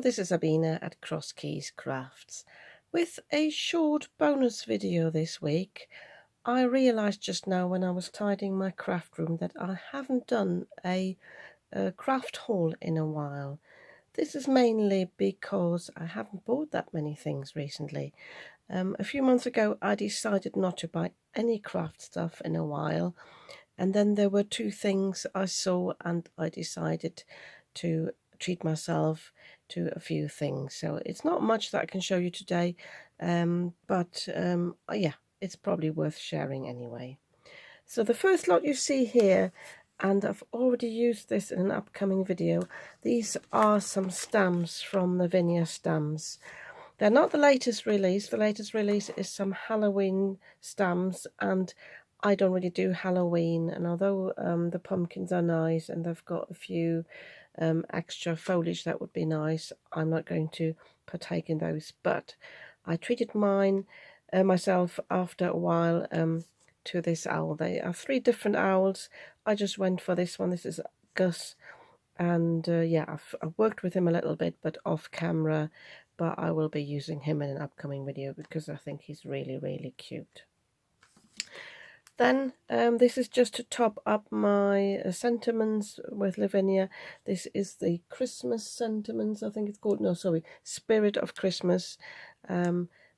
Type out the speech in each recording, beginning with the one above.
Hello, this is Abina at Cross Keys Crafts with a short bonus video this week. I realised just now when I was tidying my craft room that I haven't done a craft haul in a while. This is mainly because I haven't bought that many things recently. A few months ago I decided not to buy any craft stuff in a while, and then there were two things I saw and I decided to treat myself to a few things. So it's not much that I can show you today, but yeah, it's probably worth sharing anyway. So the first lot you see here, and I've already used this in an upcoming video, these are some stamps from Lavinia Stamps. They're not the latest release. The latest release is some Halloween stamps, and I don't really do Halloween, and although the pumpkins are nice and they've got a few extra foliage that would be nice, I'm not going to partake in those. But I treated mine myself after a while to this owl. They are three different owls. I just went for this one. This is Gus, and yeah, I've worked with him a little bit, but off camera. But I will be using him in an upcoming video because I think he's really cute. Then this is just to top up my sentiments with Lavinia. This is the Christmas sentiments, I think it's called. No, sorry, Spirit of Christmas.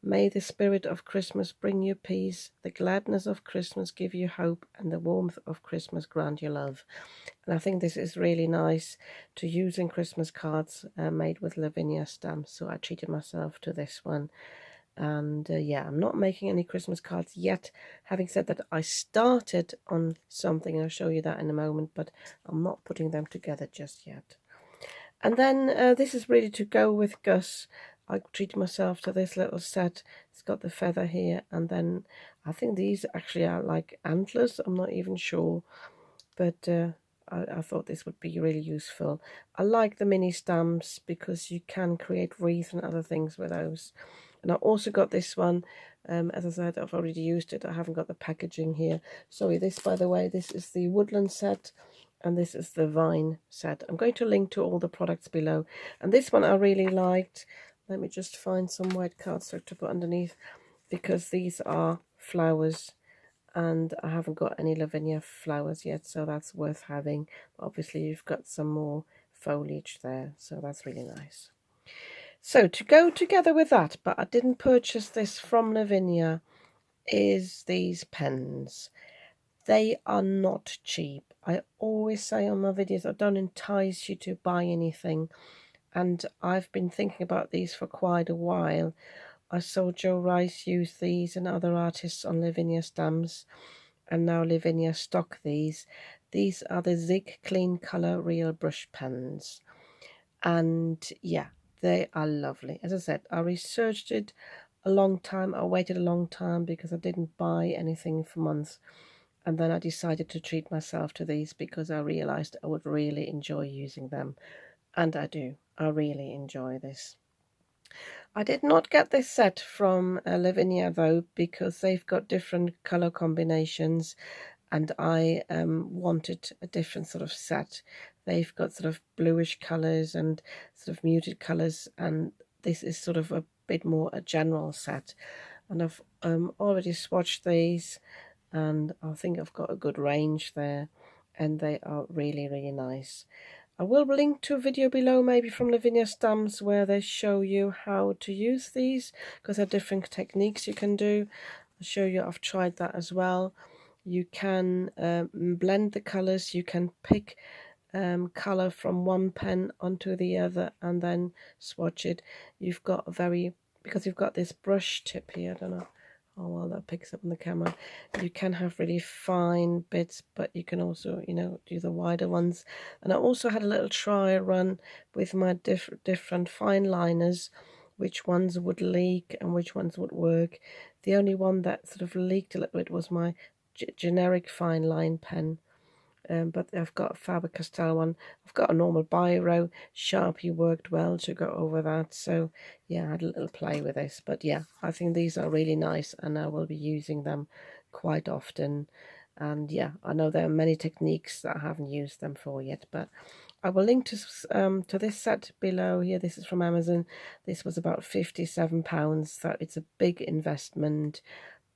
May the spirit of Christmas bring you peace, the gladness of Christmas give you hope, and the warmth of Christmas grant you love. And I think this is really nice to use in Christmas cards made with Lavinia stamps. So I treated myself to this one. And yeah, I'm not making any Christmas cards yet. Having said that, I started on something. I'll show you that in a moment, but I'm not putting them together just yet. And then this is really to go with Gus. I treated myself to this little set. It's got the feather here, and then I think these actually are like antlers. I'm not even sure, but I thought this would be really useful. I like the mini stamps because you can create wreaths and other things with those. And I also got this one. As I said, I've already used it. I haven't got the packaging here. Sorry, this, by the way, this is the woodland set, and this is the vine set. I'm going to link to all the products below. And this one I really liked. Let me just find some white cardstock to put underneath, because these are flowers, and I haven't got any Lavinia flowers yet, so that's worth having. Obviously, you've got some more foliage there, so that's really nice. So to go together with that, but I didn't purchase this from Lavinia, is these pens. They are not cheap. I always say on my videos, I don't entice you to buy anything. And I've been thinking about these for quite a while. I saw Joe Rice use these and other artists on Lavinia stamps, and now Lavinia stock these. These are the Zig Clean Color Real Brush Pens. And yeah, they are lovely. As I said, I researched it a long time. I waited a long time because I didn't buy anything for months. And then I decided to treat myself to these because I realized I would really enjoy using them. And I do. I really enjoy this. I did not get this set from Lavinia though, because they've got different color combinations, and I wanted a different sort of set. They've got sort of bluish colors and sort of muted colors, and this is sort of a bit more a general set. And I've already swatched these, and I think I've got a good range there, and they are really nice. I will link to a video below, maybe from Lavinia Stamps, where they show you how to use these, because there are different techniques you can do. I'll show you, I've tried that as well. You can blend the colors, you can pick color from one pen onto the other and then swatch it. You've got because you've got this brush tip here, I don't know. Oh, well, that picks up on the camera. You can have really fine bits, but you can also, you know, do the wider ones. And I also had a little try run with my different fine liners, which ones would leak and which ones would work. The only one that sort of leaked a little bit was my generic fine line pen. But I've got a Faber-Castell one. I've got a normal biro. Sharpie worked well to go over that. So yeah, I had a little play with this. But yeah, I think these are really nice, and I will be using them quite often. And yeah, I know there are many techniques that I haven't used them for yet, but I will link to this set below here. This is from Amazon. This was about £57, so it's a big investment.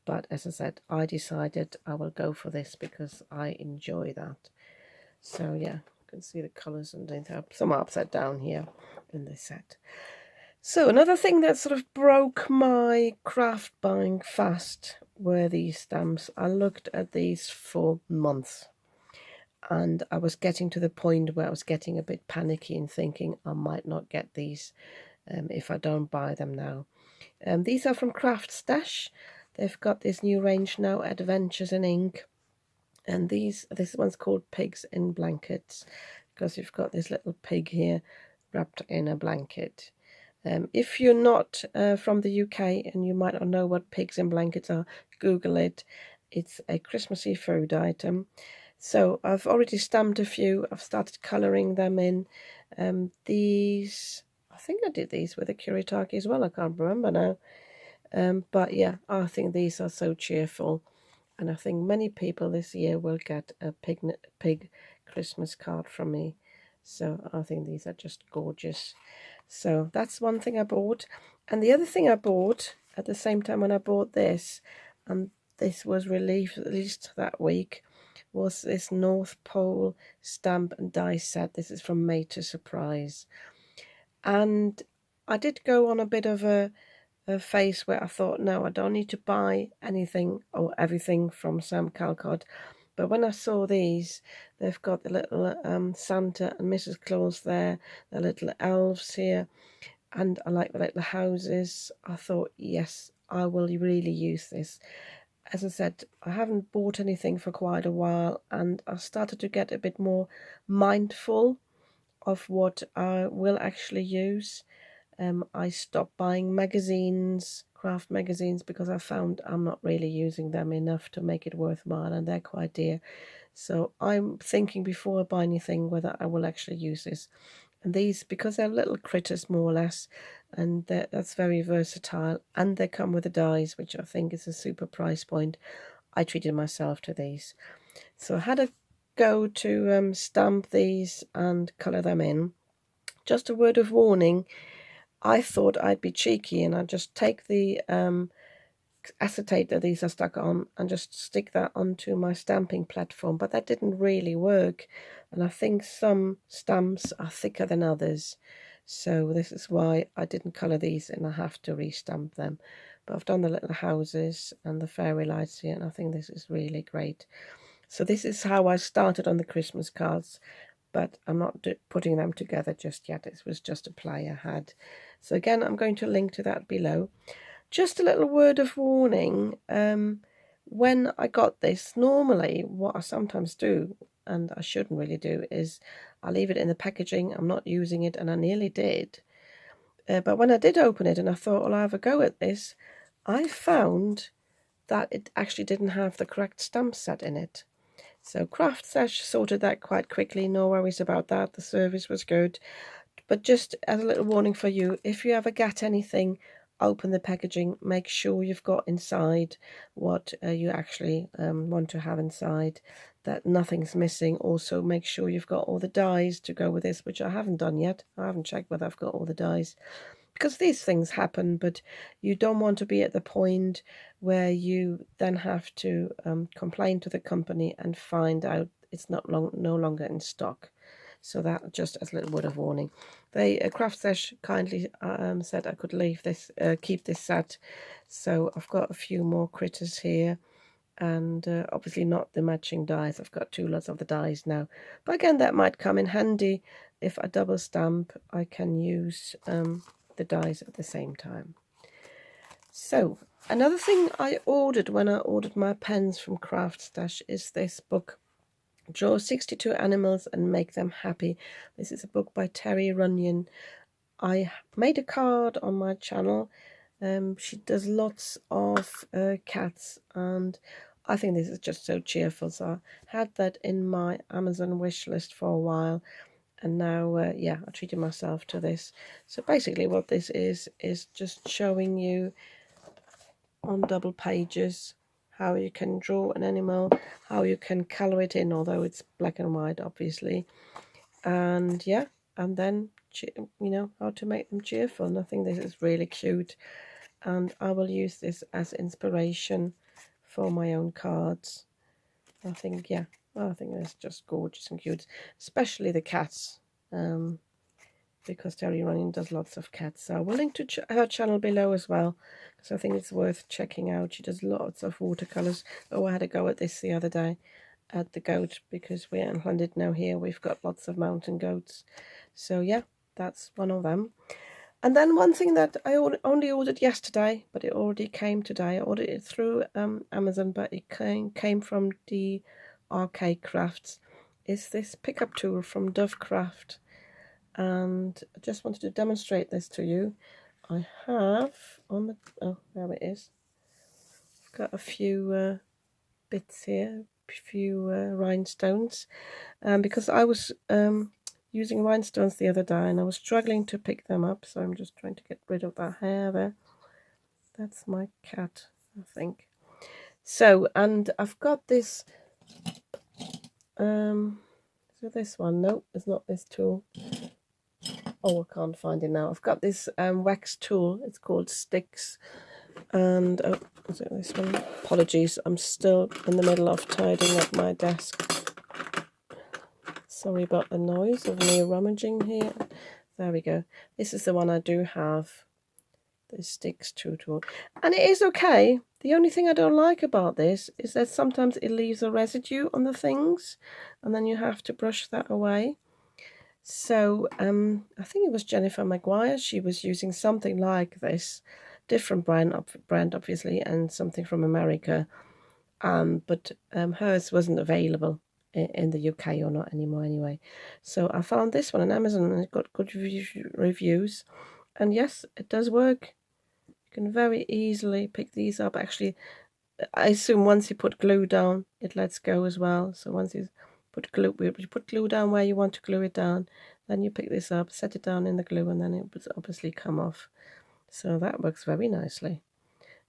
But as I said, I decided I will go for this because I enjoy that. So yeah, you can see the colours and some are upside down here in this set. So another thing that sort of broke my craft buying fast were these stamps. I looked at these for months, and I was getting to the point where I was getting a bit panicky and thinking I might not get these if I don't buy them now. These are from Craftstash. They've got this new range now, Adventures in Ink. And this one's called Pigs in Blankets, because you've got this little pig here wrapped in a blanket. If you're not from the UK and you might not know what pigs in blankets are, Google it. It's a Christmassy food item. So I've already stamped a few. I've started colouring them in. These, I think I did these with a Kuretake as well. I can't remember now. But yeah, I think these are so cheerful. And I think many people this year will get a pig Christmas card from me. So I think these are just gorgeous. So that's one thing I bought. And the other thing I bought at the same time when I bought this, and this was released that week, was this North Pole stamp and die set. This is from Made to Surprise. And I did go on a bit of a phase where I thought, no, I don't need to buy anything or everything from Sam Calcott. But when I saw these, they've got the little Santa and Mrs. Claus there, the little elves here, and I like the little houses. I thought, yes, I will really use this. As I said, I haven't bought anything for quite a while, and I started to get a bit more mindful of what I will actually use. I stopped buying magazines, craft magazines, because I found I'm not really using them enough to make it worthwhile, and they're quite dear. So I'm thinking before I buy anything whether I will actually use this. And these, because they're little critters more or less, and that's very versatile, and they come with the dies, which I think is a super price point, I treated myself to these. So I had a go to stamp these and colour them in. Just a word of warning, I thought I'd be cheeky and I'd just take the acetate that these are stuck on and just stick that onto my stamping platform, but that didn't really work, and I think some stamps are thicker than others, so this is why I didn't colour these and I have to restamp them. But I've done the little houses and the fairy lights here, and I think this is really great. So this is how I started on the Christmas cards, but I'm not putting them together just yet. It was just a play I had. So again, I'm going to link to that below. Just a little word of warning. When I got this, normally what I sometimes do, and I shouldn't really do, is I leave it in the packaging. I'm not using it, and I nearly did. But when I did open it and I thought, well, I'll have a go at this, I found that it actually didn't have the correct stamp set in it. So Craftstash sorted that quite quickly, no worries about that, the service was good. But just as a little warning for you, if you ever get anything, open the packaging, make sure you've got inside what you actually want to have inside, that nothing's missing. Also make sure you've got all the dies to go with this, which I haven't done yet. I haven't checked whether I've got all the dies, because these things happen, but you don't want to be at the point where you then have to complain to the company and find out it's no longer in stock. So that just as a little word of warning. They Craftstash kindly said I could leave this, keep this set. So I've got a few more critters here, and obviously not the matching dies. I've got 2 lots of the dies now, but again that might come in handy. If I double stamp, I can use the dies at the same time. So another thing I ordered when I ordered my pens from Craftstash is this book, Draw 62 Animals and Make Them Happy. This is a book by Terry Runyon. I made a card on my channel. She does lots of cats, and I think this is just so cheerful. So I had that in my Amazon wish list for a while, and now yeah, I treated myself to this. So basically what this is just showing you on double pages how you can draw an animal, how you can colour it in, although it's black and white obviously, and yeah, and then you know how to make them cheerful. And I think this is really cute, and I will use this as inspiration for my own cards. I think, yeah, I think it's just gorgeous and cute, especially the cats, because Terry Running does lots of cats. So we'll link to her channel below as well, because I think it's worth checking out. She does lots of watercolours. Oh, I had a go at this the other day at the goat, because we're in London now. Here we've got lots of mountain goats. So yeah, that's one of them. And then one thing that I only ordered yesterday, but it already came today. I ordered it through Amazon, but it came from the Arcade Crafts, is this pickup tool from Dove Craft. And I just wanted to demonstrate this to you. I have on the, oh, there it is. I've got a few bits here, a few rhinestones, because I was using rhinestones the other day and I was struggling to pick them up, so I'm just trying to get rid of that hair there. That's my cat, I think. So, and I've got this so this one, no, it's not this tool. Oh, I can't find it now. I've got this wax tool, it's called Sticks, and oh, is it this one? Apologies, I'm still in the middle of tidying up my desk. Sorry about the noise of me rummaging here. There we go. This is the one I do have. The Sticks tool. And it is okay. The only thing I don't like about this is that sometimes it leaves a residue on the things, and then you have to brush that away. So I think it was Jennifer Maguire. She was using something like this, different brand obviously, and something from America. But hers wasn't available in the UK, or not anymore anyway. So I found this one on Amazon and it got good reviews. And yes, it does work. You can very easily pick these up. Actually, I assume once you put glue down, it lets go as well. So once you put glue down where you want to glue it down, then you pick this up, set it down in the glue, and then it would obviously come off. So that works very nicely.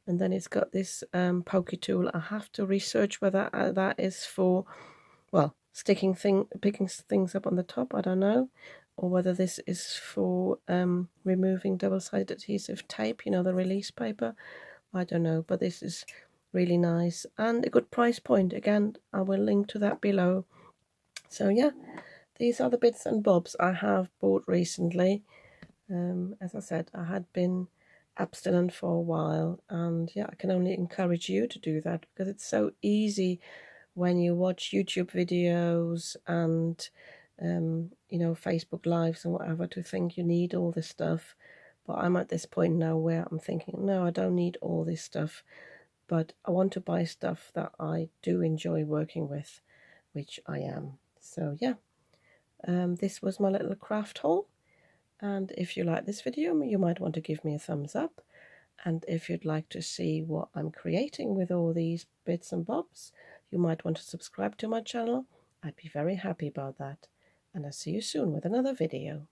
And then it's got this pokey tool. I have to research whether that is for, well, picking things up on the top, I don't know, or whether this is for removing double-sided adhesive tape, you know, the release paper. I don't know, but this is really nice and a good price point. Again, I will link to that below. So yeah, these are the bits and bobs I have bought recently. As I said, I had been abstinent for a while, and yeah, I can only encourage you to do that, because it's so easy when you watch YouTube videos and you know, Facebook lives and whatever, to think you need all this stuff. But I'm at this point now where I'm thinking, no, I don't need all this stuff, but I want to buy stuff that I do enjoy working with, which I am. So yeah, this was my little craft haul. And if you like this video, you might want to give me a thumbs up. And if you'd like to see what I'm creating with all these bits and bobs, you might want to subscribe to my channel. I'd be very happy about that. And I'll see you soon with another video.